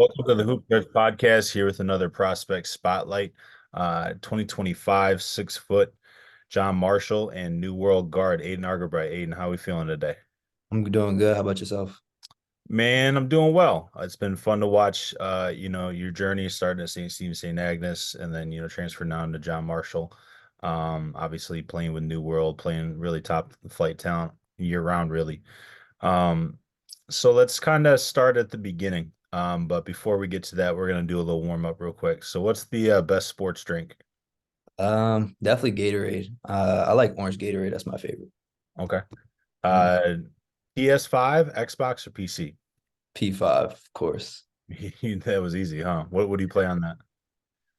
Welcome to the Hoop Judge Podcast here with another prospect spotlight. 2025 6 foot John Marshall and New World guard Aiden Argabright. Aiden, how are we feeling today? I'm doing good. How about yourself? Man, I'm doing well. It's been fun to watch your journey starting at St. Agnes and then, transfer down to John Marshall. Obviously playing with New World, playing really top flight talent year round, really. Um, so let's kind of start at the beginning. But before we get to that, we're gonna do a little warm up real quick. So what's the best sports drink? Definitely Gatorade. I like orange Gatorade. That's my favorite. Okay. Mhm. Uh, PS5, Xbox, or PC? P5, of course. That was easy, huh? What do you play on that?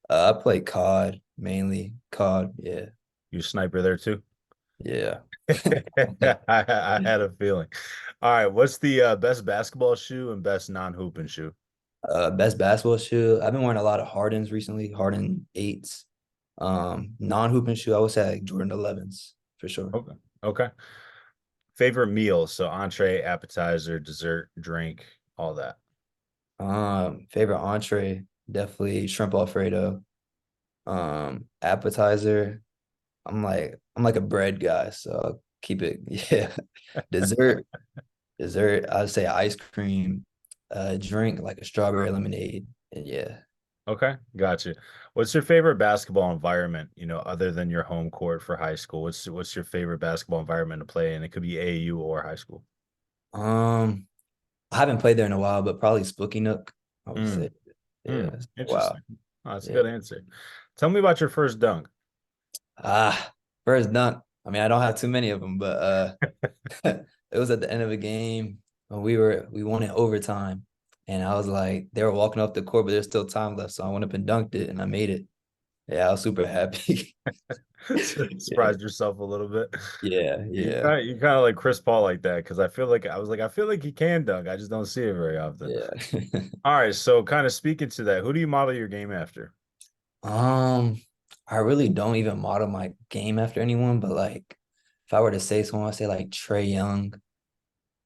I play COD mainly. COD, yeah, You a sniper there too? yeah. I had a feeling. All right, what's the best basketball shoe and best non-hooping shoe? Best basketball shoe. I've been wearing a lot of Hardens recently. Harden eights. Non-hooping shoe. I would say like Jordan 11s for sure. Okay. Okay. Favorite meal, so entree, appetizer, dessert, drink, all that. Favorite entree. Definitely shrimp Alfredo. Appetizer. I'm like a bread guy, so I'll keep it. Yeah. Dessert. Dessert, I'd say ice cream, drink like a strawberry lemonade. And yeah. Okay, gotcha. What's your favorite basketball environment, other than your home court for high school? What's your favorite basketball environment to play in? It could be AAU or high school. Um, I haven't played there in a while, but probably Spooky Nook, I would say. Mm, Yeah. Wow. interesting. Oh, that's a Yeah. good answer. Tell me about your first dunk. Ah, first dunk. I mean, I don't have too many of them, but it was at the end of a game when we won in overtime. And I was like, they were walking off the court, but there's still time left. So I went up and dunked it and I made it. Yeah, I was super happy. Yeah. Surprised yourself a little bit. Yeah, You yeah, kind of you kind of like Chris Paul like that because I feel like he can dunk. I just don't see it very often. yeah. All right, so kind of speaking to that, who do you model your game after? Um, I really don't even model my game after anyone, but like if I were to say someone, I'd say like Trey Young,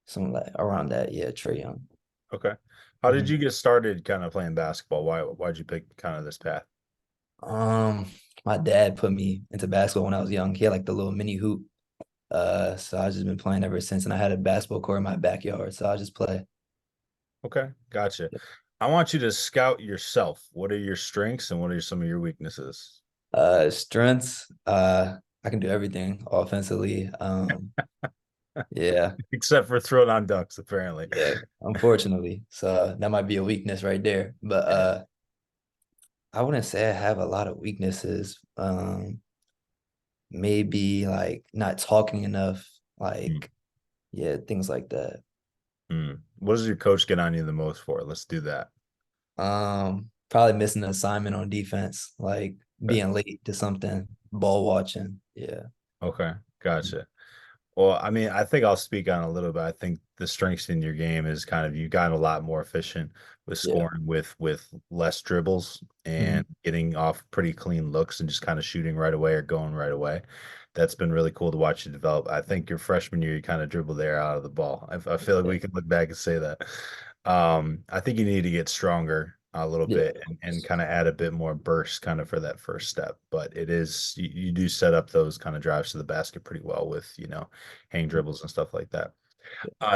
something like around that. Yeah, Trey Young. Okay. How did Mhm. you get started kind of playing basketball? Why'd you pick kind of this path? Um, my dad put me into basketball when I was young. He had like the little mini hoop. So I've just been playing ever since, and I had a basketball court in my backyard, so I just play. Okay, gotcha. I want you to scout yourself. What are your strengths and what are some of your weaknesses? Strengths, I can do everything offensively. Yeah, Except for throwing on ducks, apparently. yeah, unfortunately. So that might be a weakness right there. But Yeah. I wouldn't say I have a lot of weaknesses. Maybe like not talking enough, Hmm. like yeah, things like that. Hmm. What does your coach get on you the most for? Let's do that. Probably missing an assignment on defense, like Okay. being late to something, ball watching. Yeah. Okay, gotcha. Well, I mean, I think I'll speak on it a little bit. I think the strengths in your game is kind of you got a lot more efficient with Yeah. scoring with less dribbles Mhm. and getting off pretty clean looks and just kind of shooting right away or going right away. That's been really cool to watch you develop. I think your freshman year, you kind of dribbled the air out of the ball. I feel like Yeah. we can look back and say that. I think you need to get stronger a little Yeah. bit and kind of add a bit more burst kind of for that first step. But it is you do set up those kind of drives to the basket pretty well with, hang dribbles and stuff like that.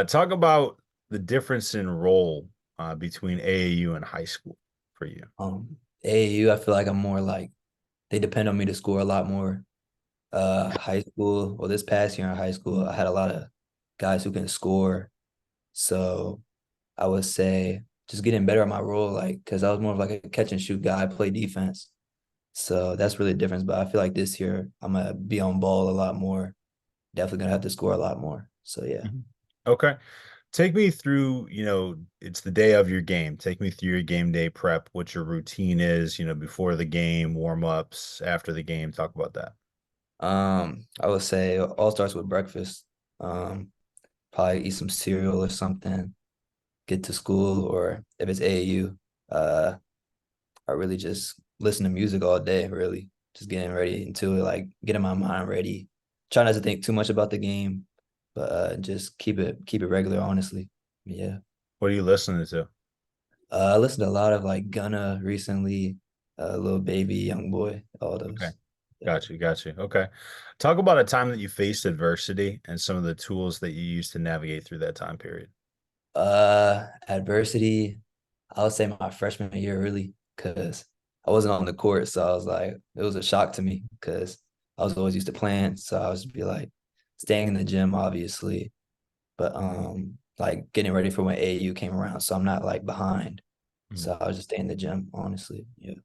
Talk about the difference in role between AAU and high school for you. AAU, I feel like I'm more like they depend on me to score a lot more. High school, well, this past year in high school, I had a lot of guys who can score. So I would say just getting better at my role, like because I was more of like a catch and shoot guy, play defense. So that's really the difference. But I feel like this year I'm gonna be on ball a lot more. Definitely gonna have to score a lot more. So yeah. Mhm. Okay. Take me through, it's the day of your game. Take me through your game day prep, what your routine is, before the game, warm ups, after the game. Talk about that. I would say all starts with breakfast. Um, Probably eat some cereal or something, get to school, or if it's AAU, I really just listen to music all day, really. Just getting ready into it, like getting my mind ready. Try not to think too much about the game, but just keep it regular, honestly. Yeah. What are you listening to? I listened to a lot of like Gunna recently, Lil Baby, Young Boy, all Okay. those. Yeah. Got you. Got you. Okay. Talk about a time that you faced adversity and some of the tools that you used to navigate through that time period. Adversity, I would say my freshman year really, because I wasn't on the court, so I was like, it was a shock to me because I was always used to playing, so I was just be like staying in the gym, obviously, but like getting ready for when AAU came around, so I'm not like behind. Mhm. So I was just staying in the gym, honestly. Yeah.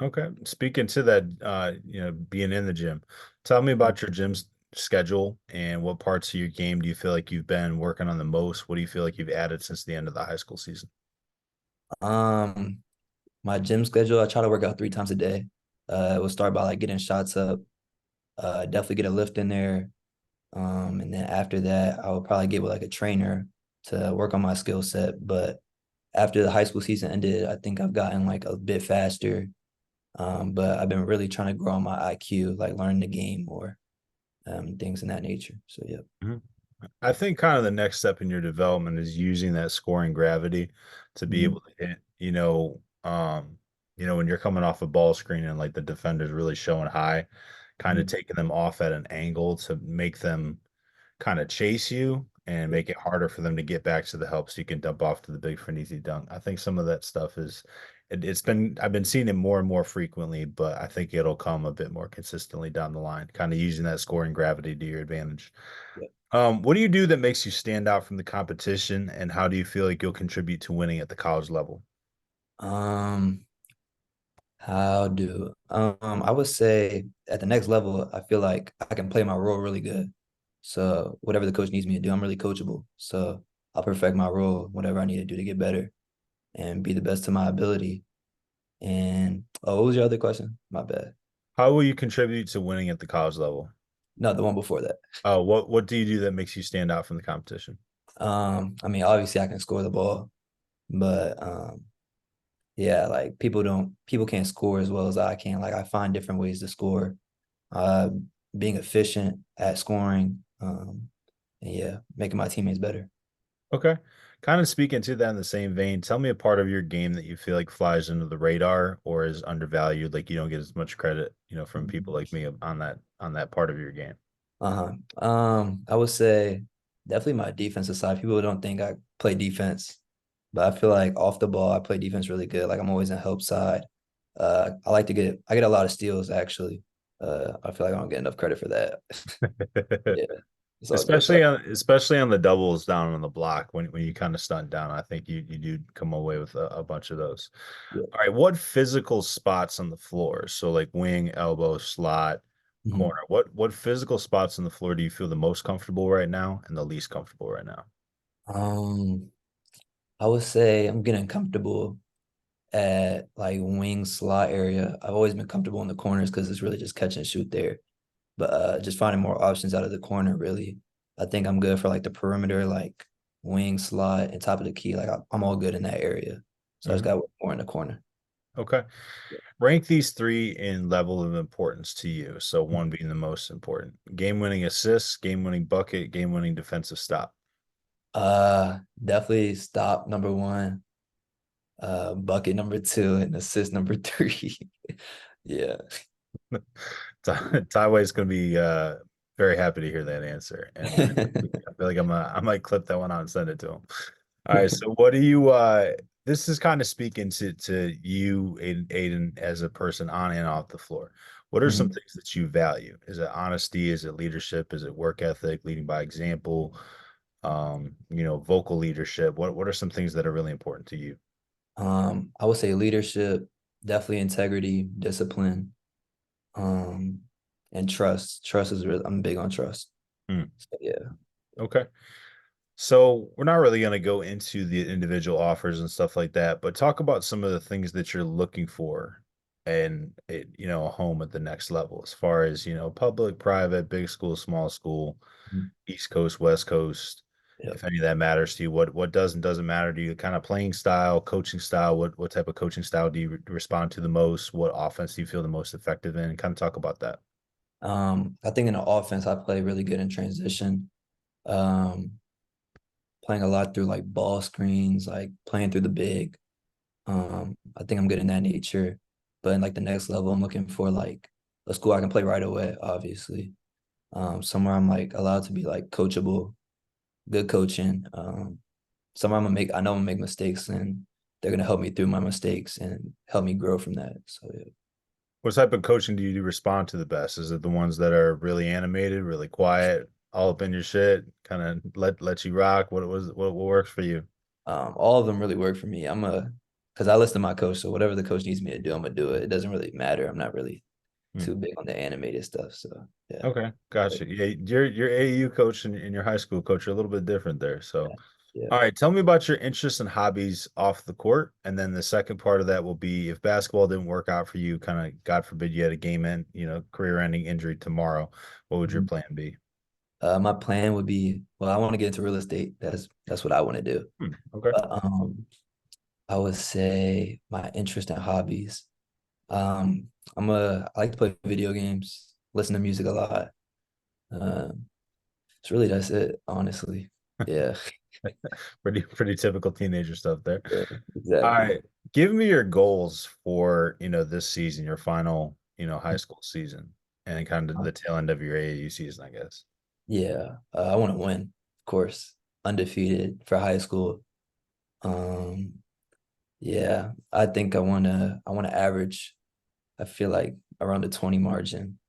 Okay. Speaking to that, being in the gym, tell me about your schedule and what parts of your game do you feel like you've been working on the most? What do you feel like you've added since the end of the high school season? Um, my gym schedule, I try to work out 3 times a day. It will start by like getting shots up, definitely get a lift in there. And then after that, I would probably get with like a trainer to work on my skill set. But after the high school season ended, I think I've gotten like a bit faster. But I've been really trying to grow on my IQ, like learning the game more, things in that nature. So yeah. Mhm. I think kind of the next step in your development is using that scoring gravity to be able Mhm. to hit, when you're coming off a ball screen and like the defender's really showing high, kind of Mhm. taking them off at an angle to make them kind of chase you and Yeah. make it harder for them to get back to the help so you can dump off to the big for an easy dunk. I think some of that stuff I've been seeing it more and more frequently, but I think it'll come a bit more consistently down the line, kind of using that scoring gravity to your advantage. Yeah. What do you do that makes you stand out from the competition, and how do you feel like you'll contribute to winning at the college level? Um, I would say at the next level, I feel like I can play my role really good. So whatever the coach needs me to do, I'm really coachable. So I'll perfect my role, whatever I need to do to get better and be the best to my ability. And oh, what was your other question? My bad. How will you contribute to winning at the college level? No, the one before that. Oh, what do you do that makes you stand out from the competition? I mean, obviously I can score the ball, but yeah, like people can't score as well as I can. Like I find different ways to score. Uh, being efficient at scoring. And yeah, making my teammates better. Okay. Kind of speaking to that in the same vein, tell me a part of your game that you feel like flies under the radar or is undervalued, like you don't get as much credit, from people like me on that part of your game. I would say definitely my defensive side. People don't think I play defense, but I feel like off the ball, I play defense really good. Like I'm always in help side. I get a lot of steals actually. I feel like I don't get enough credit for that. Yeah, it's all good though. Especially on the doubles down on the block when you kind of stunt down. I think you do come away with a bunch of those. Yeah. All right, what physical spots on the floor? So like wing, elbow, slot, Mhm. corner. What physical spots on the floor do you feel the most comfortable right now and the least comfortable right now? Um, I would say I'm getting comfortable at like wing slot area. I've always been comfortable in the corners because it's really just catch and shoot there. But just finding more options out of the corner, really. I think I'm good for like the perimeter, like wing slot and top of the key. Like I'm all good in that area. So I just Mhm. got to work more in the corner. Okay. Rank these three in level of importance to you. So one being the most important. Game-winning assists, game-winning bucket, game-winning defensive stop. Definitely stop number one, bucket number two, and assist number three. Yeah. Tyway is going to be very happy to hear that answer, and I feel like I might clip that one out and send it to him. All right, so what do you? This is kind of speaking to you, Aiden, as a person on and off the floor. What are some Mhm. things that you value? Is it honesty? Is it leadership? Is it work ethic, leading by example? Vocal leadership. What are some things that are really important to you? I would say leadership, definitely integrity, discipline, um, and trust. Trust is really, I'm big on trust. Hmm, So yeah. okay. So we're not really going to go into the individual offers and stuff like that, but talk about some of the things that you're looking for and a home at the next level as far as, public, private, big school, small school, Mhm. East Coast, West Coast, Yep. if any of that matters to you. What does and doesn't matter to you? Kind of playing style, coaching style, what type of coaching style do you respond to the most? What offense do you feel the most effective in? Kind of talk about that. I think in the offense, I play really good in transition. Um, playing a lot through like ball screens, like playing through the big. I think I'm good in that nature. But in like the next level, I'm looking for like a school I can play right away, obviously. Somewhere I'm like allowed to be like coachable, good coaching. Somewhere I know I'm gonna make mistakes and they're gonna help me through my mistakes and help me grow from that. So yeah. What type of coaching do you respond to the best? Is it the ones that are really animated, really quiet, all up in your shit, kind of let you rock? What works for you? All of them really work for me. Because I listen to my coach, so whatever the coach needs me to do, I'm gonna do it. It doesn't really matter. I'm not really Hmm. too big on the animated stuff. So yeah. Okay, gotcha. Yeah, your AAU coach and your high school coach are a little bit different there. So, Yeah. all right, tell me about your interests and hobbies off the court, and then the second part of that will be if basketball didn't work out for you, kind of God forbid you had a game end, career-ending injury tomorrow, what would your Mhm. plan be? My plan would be, well, I want to get into real estate. That's what I want to do. Okay. But I would say my interest and hobbies. I like to play video games, listen to music a lot. Um, it's really that's it, honestly. Yeah, Pretty typical teenager stuff there. yeah, All exactly. right. Give me your goals for, this season, your final, high school season, and kind of the tail end of your AAU season, I guess. Yeah, I want to win, of course. Undefeated for high school. Um, yeah, I think I want to average. I feel like around the 20 margin.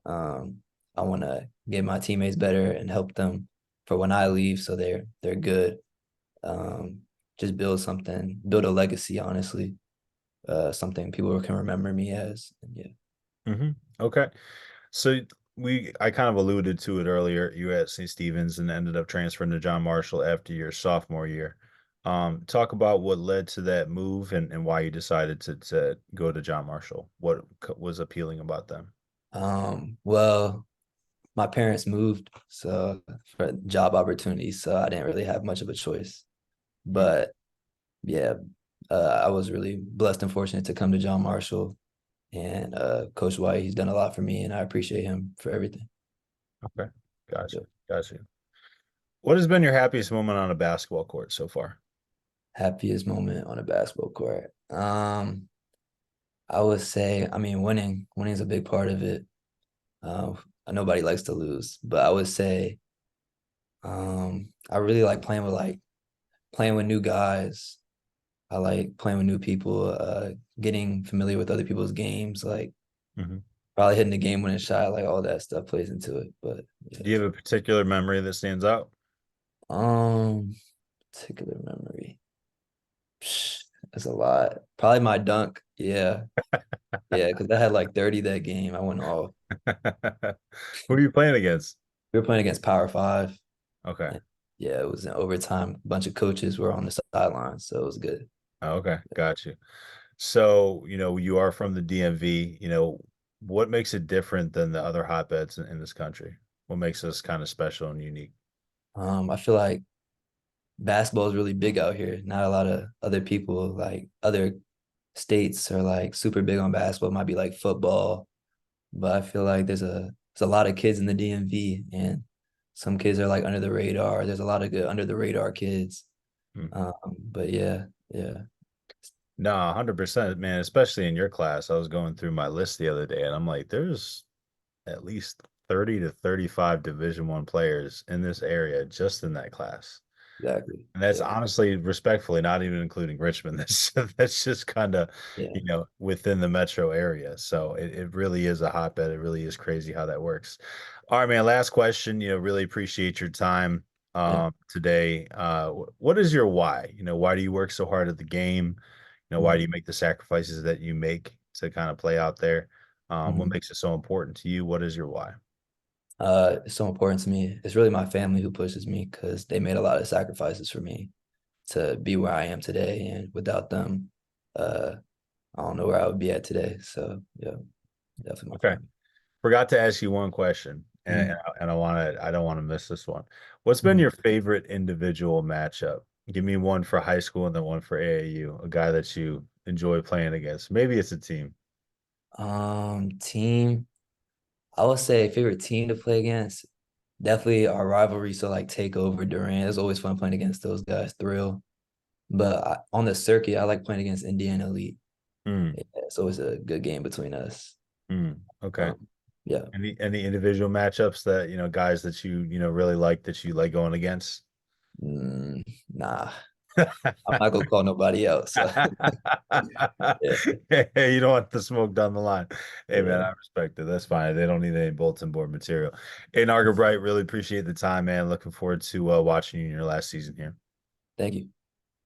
I want to get my teammates better and help them for when I leave, so they're good. Um, just build a legacy, honestly. Something people can remember me as. And yeah. Hmm. Okay. So I kind of alluded to it earlier. You were at St. Stephen's and ended up transferring to John Marshall after your sophomore year. Talk about what led to that move and why you decided to go to John Marshall. What was appealing about them? Well, my parents moved so for job opportunities, so I didn't really have much of a choice. Hmm. But yeah, I was really blessed and fortunate to come to John Marshall and Coach White. He's done a lot for me, and I appreciate him for everything. Okay. Gotcha. Yeah. Gotcha. What has been your happiest moment on a basketball court so far? Happiest moment on a basketball court. I would say, I mean, winning is a big part of it. Uh, Nobody likes to lose, but I would say, I really like playing with new guys. I like playing with new people, getting familiar with other people's games, like Hmm. probably hitting the game winning shot, like all that stuff plays into it. But Do yeah. you have a particular memory that stands out? Um, Particular memory. That's a lot. Probably my dunk. Yeah. Yeah, because I had like 30 that game. I went off. Who are you playing against? We were playing against Power Five. Okay. And yeah, it was in overtime. A bunch of coaches were on the sidelines, so it was good. Okay. Got you. So, you are from the DMV, what makes it different than the other hotbeds in this country? What makes us kind of special and unique? I feel like basketball is really big out here. Not a lot of other people, like other states, are like super big on basketball. It might be like football, but I feel like there's a lot of kids in the DMV, and some kids are like under the radar. There's a lot of good under the radar kids. Hmm. But yeah, yeah, No, 100%, man, especially in your class. I was going through my list the other day and I'm like, there's at least 30 to 35 Division One players in this area just in that class. exactly. And that's Yeah, honestly, respectfully, not even including Richmond. That's just kind of, yeah, within the metro area. So it really is a hotbed. It really is crazy how that works. All right, man. Last question. Really appreciate your time yeah. today. What is your why? Why do you work so hard at the game? Why do Mhm. you make the sacrifices that you make to kind of play out there? What Mhm. makes it so important to you? What is your why? It's so important to me. It's really my family who pushes me because they made a lot of sacrifices for me to be where I am today, and without them, uh, I don't know where I would be at today. So yeah, definitely my Okay. family. Forgot to ask you one question, and Mhm. and I don't want to miss this one. What's been Mhm. your favorite individual matchup? Give me one for high school and then one for AAU, a guy that you enjoy playing against. Maybe it's a team. Team. I would say favorite team to play against. Definitely our rivalry. So like Takeover, Durant. It's always fun playing against those guys. Thrill. But on the circuit, I like playing against Indiana Elite. Mm, Yeah, so it's a good game between us. okay. Um, yeah. Any individual matchups that, guys that really like that you like going against? Nah, I'm not gonna call nobody out. So yeah, Hey, you don't want the smoke down the line. Hey man, yeah. I respect it. That's fine. They don't need any bulletin board material. Aiden Argabright, really appreciate the time, man. Looking forward to watching you in your last season here. Thank you.